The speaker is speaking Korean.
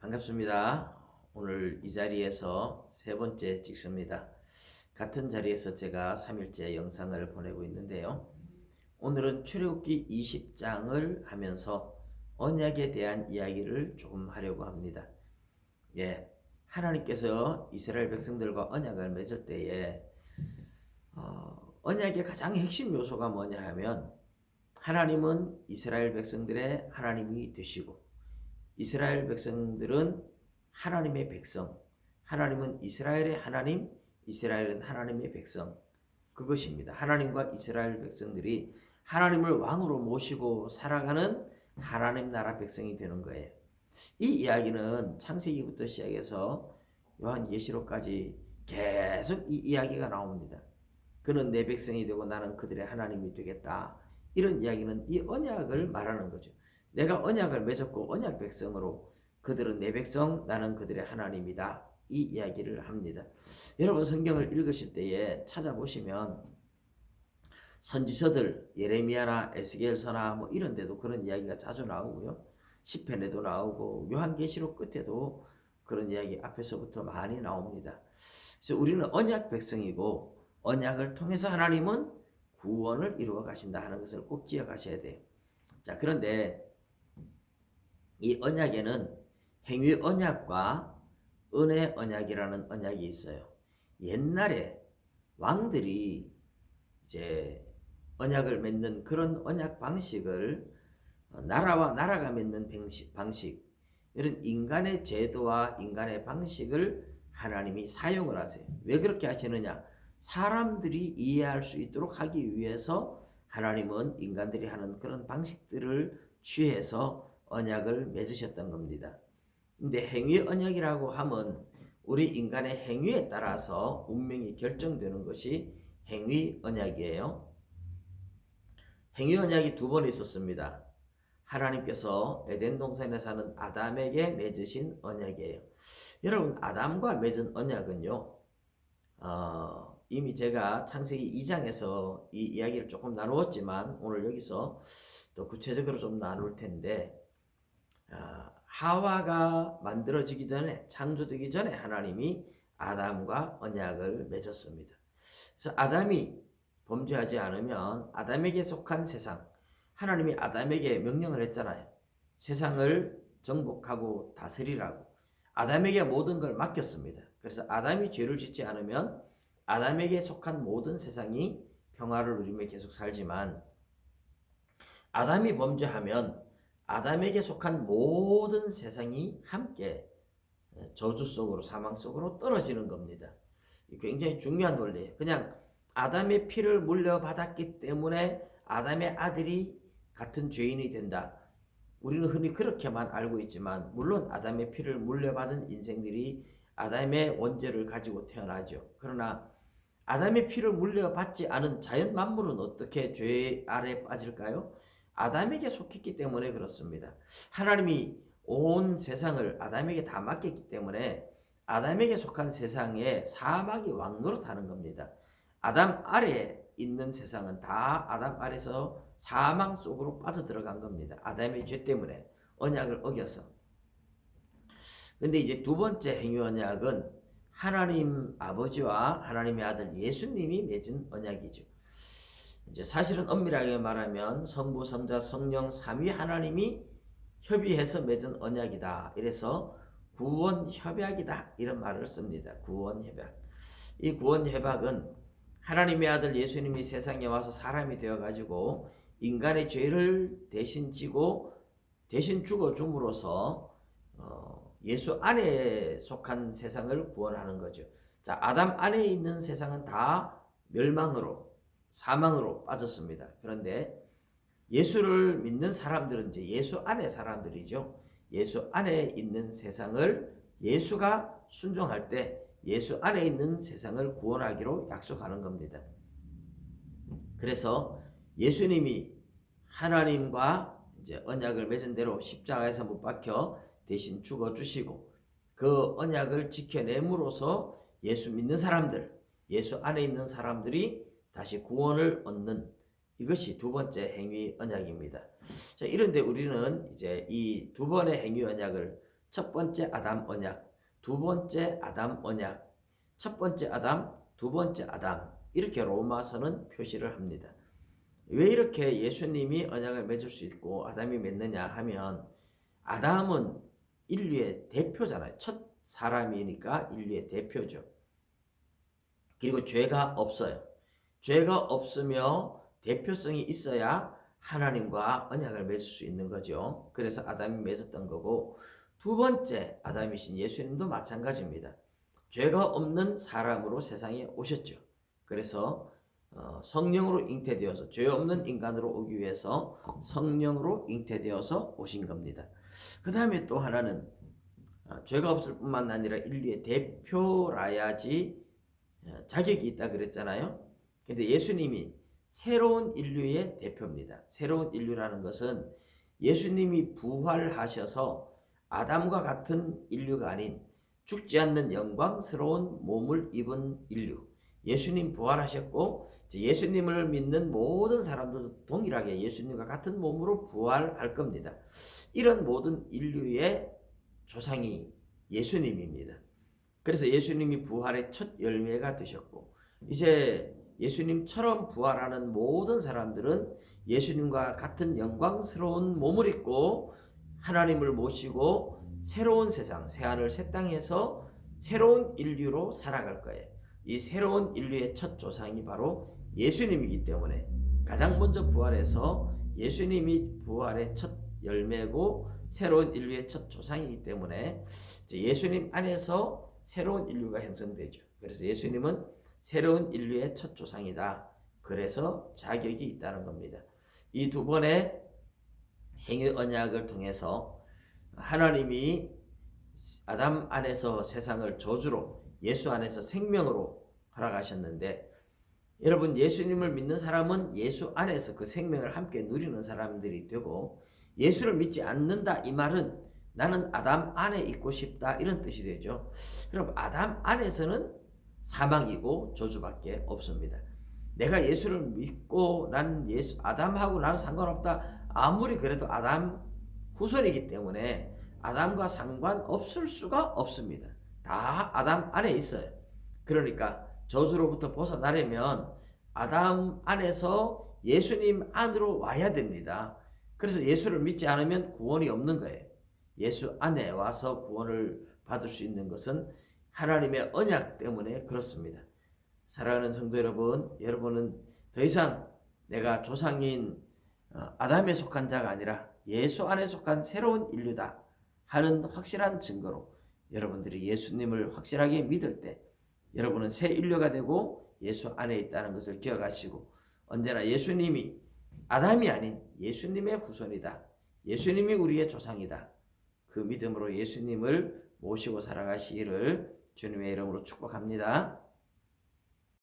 반갑습니다. 오늘 이 자리에서 세 번째 찍습니다. 같은 자리에서 제가 3일째 영상을 보내고 있는데요. 오늘은 출애굽기 20장을 하면서 언약에 대한 이야기를 조금 하려고 합니다. 하나님께서 이스라엘 백성들과 언약을 맺을 때에 언약의 가장 핵심 요소가 뭐냐 하면 하나님은 이스라엘 백성들의 하나님이 되시고 이스라엘 백성들은 하나님의 백성, 하나님은 이스라엘의 하나님, 이스라엘은 하나님의 백성. 그것입니다. 하나님과 이스라엘 백성들이 하나님을 왕으로 모시고 살아가는 하나님 나라 백성이 되는 거예요. 이 이야기는 창세기부터 시작해서 요한계시록까지 계속 이 이야기가 나옵니다. 그는 내 백성이 되고 나는 그들의 하나님이 되겠다. 이런 이야기는 이 언약을 말하는 거죠. 내가 언약을 맺었고 언약 백성으로 그들은 내 백성, 나는 그들의 하나님이다. 이 이야기를 합니다. 여러분 성경을 읽으실 때에 찾아보시면 선지서들 예레미야나 에스겔서나 뭐 이런 데도 그런 이야기가 자주 나오고요. 시편에도 나오고 요한계시록 끝에도 그런 이야기 앞에서부터 많이 나옵니다. 그래서 우리는 언약 백성이고 언약을 통해서 하나님은 구원을 이루어 가신다 하는 것을 꼭 기억하셔야 돼요. 자, 그런데 이 언약에는 행위 언약과 은혜 언약이라는 언약이 있어요. 옛날에 왕들이 이제 언약을 맺는 그런 언약 방식을 나라와 나라가 맺는 방식, 이런 인간의 제도와 인간의 방식을 하나님이 사용을 하세요. 왜 그렇게 하시느냐? 사람들이 이해할 수 있도록 하기 위해서 하나님은 인간들이 하는 그런 방식들을 취해서 언약을 맺으셨던 겁니다. 근데 행위 언약이라고 하면 우리 인간의 행위에 따라서 운명이 결정되는 것이 행위 언약이에요. 행위 언약이 두 번 있었습니다. 하나님께서 에덴 동산에 사는 아담에게 맺으신 언약이에요. 여러분, 아담과 맺은 언약은요, 이미 제가 창세기 2장에서 이 이야기를 조금 나누었지만 오늘 여기서 또 구체적으로 좀 나눌 텐데, 하와가 만들어지기 전에, 창조되기 전에 하나님이 아담과 언약을 맺었습니다. 그래서 아담이 범죄하지 않으면 아담에게 속한 세상, 하나님이 아담에게 명령을 했잖아요. 세상을 정복하고 다스리라고. 아담에게 모든 걸 맡겼습니다. 그래서 아담이 죄를 짓지 않으면 아담에게 속한 모든 세상이 평화를 누리며 계속 살지만, 아담이 범죄하면 아담에게 속한 모든 세상이 함께 저주 속으로, 사망 속으로 떨어지는 겁니다. 굉장히 중요한 원리예요. 그냥 아담의 피를 물려받았기 때문에 아담의 아들이 같은 죄인이 된다. 우리는 흔히 그렇게만 알고 있지만, 물론 아담의 피를 물려받은 인생들이 아담의 원죄를 가지고 태어나죠. 그러나 아담의 피를 물려받지 않은 자연 만물은 어떻게 죄 아래 빠질까요? 아담에게 속했기 때문에 그렇습니다. 하나님이 온 세상을 아담에게 다 맡겼기 때문에 아담에게 속한 세상에 사망이 왕노릇하는 겁니다. 아담 아래에 있는 세상은 다 아담 아래서 사망 속으로 빠져들어간 겁니다. 아담의 죄 때문에, 언약을 어겨서. 근데 이제 두 번째 행위 언약은 하나님 아버지와 하나님의 아들 예수님이 맺은 언약이죠. 이제 사실은 엄밀하게 말하면 성부, 성자, 성령 삼위 하나님이 협의해서 맺은 언약이다. 이래서 구원 협약이다. 이런 말을 씁니다. 구원 협약. 이 구원 협약은 하나님의 아들 예수님이 세상에 와서 사람이 되어가지고 인간의 죄를 대신 지고 대신 죽어 줌으로써 예수 안에 속한 세상을 구원하는 거죠. 자, 아담 안에 있는 세상은 다 멸망으로, 사망으로 빠졌습니다. 그런데 예수를 믿는 사람들은 이제 예수 안에 사람들이죠. 예수 안에 있는 세상을 예수가 순종할 때 예수 안에 있는 세상을 구원하기로 약속하는 겁니다. 그래서 예수님이 하나님과 이제 언약을 맺은 대로 십자가에서 못 박혀 대신 죽어 주시고 그 언약을 지켜냄으로써 예수 믿는 사람들, 예수 안에 있는 사람들이 다시 구원을 얻는, 이것이 두 번째 행위 언약입니다. 자, 이런데 우리는 이제 이 두 번의 행위 언약을 첫 번째 아담 언약, 두 번째 아담 언약, 첫 번째 아담, 두 번째 아담, 이렇게 로마서는 표시를 합니다. 왜 이렇게 예수님이 언약을 맺을 수 있고 아담이 맺느냐 하면, 아담은 인류의 대표잖아요. 첫 사람이니까 인류의 대표죠. 그리고 죄가 없어요. 죄가 없으며 대표성이 있어야 하나님과 언약을 맺을 수 있는 거죠. 그래서 아담이 맺었던 거고, 두 번째 아담이신 예수님도 마찬가지입니다. 죄가 없는 사람으로 세상에 오셨죠. 그래서 성령으로 잉태되어서, 죄 없는 인간으로 오기 위해서 성령으로 잉태되어서 오신 겁니다. 그 다음에 또 하나는 죄가 없을 뿐만 아니라 인류의 대표라야지 자격이 있다 그랬잖아요. 근데 예수님이 새로운 인류의 대표입니다. 새로운 인류라는 것은 예수님이 부활하셔서 아담과 같은 인류가 아닌 죽지 않는 영광스러운 몸을 입은 인류. 예수님 부활하셨고, 예수님을 믿는 모든 사람들도 동일하게 예수님과 같은 몸으로 부활할 겁니다. 이런 모든 인류의 조상이 예수님입니다. 그래서 예수님이 부활의 첫 열매가 되셨고, 이제 예수님처럼 부활하는 모든 사람들은 예수님과 같은 영광스러운 몸을 입고 하나님을 모시고 새로운 세상, 새하늘 새 땅에서 새로운 인류로 살아갈 거예요. 이 새로운 인류의 첫 조상이 바로 예수님이기 때문에 가장 먼저 부활해서 예수님이 부활의 첫 열매고 새로운 인류의 첫 조상이기 때문에 예수님 안에서 새로운 인류가 형성되죠. 그래서 예수님은 새로운 인류의 첫 조상이다. 그래서 자격이 있다는 겁니다. 이 두 번의 행위 언약을 통해서 하나님이 아담 안에서 세상을 저주로, 예수 안에서 생명으로 허락하셨는데, 여러분, 예수님을 믿는 사람은 예수 안에서 그 생명을 함께 누리는 사람들이 되고, 예수를 믿지 않는다 이 말은 나는 아담 안에 있고 싶다 이런 뜻이 되죠. 그럼 아담 안에서는 사망이고 저주밖에 없습니다. 내가 예수를 믿고 난 아담하고 나는 상관없다, 아무리 그래도 아담 후손이기 때문에 아담과 상관없을 수가 없습니다. 다 아담 안에 있어요. 그러니까 저주로부터 벗어나려면 아담 안에서 예수님 안으로 와야 됩니다. 그래서 예수를 믿지 않으면 구원이 없는 거예요. 예수 안에 와서 구원을 받을 수 있는 것은 하나님의 언약 때문에 그렇습니다. 사랑하는 성도 여러분, 여러분은 더 이상 내가 조상인 아담에 속한 자가 아니라 예수 안에 속한 새로운 인류다 하는 확실한 증거로 여러분들이 예수님을 확실하게 믿을 때 여러분은 새 인류가 되고 예수 안에 있다는 것을 기억하시고, 언제나 예수님이 아담이 아닌 예수님의 후손이다, 예수님이 우리의 조상이다, 그 믿음으로 예수님을 모시고 살아가시기를 주님의 이름으로 축복합니다.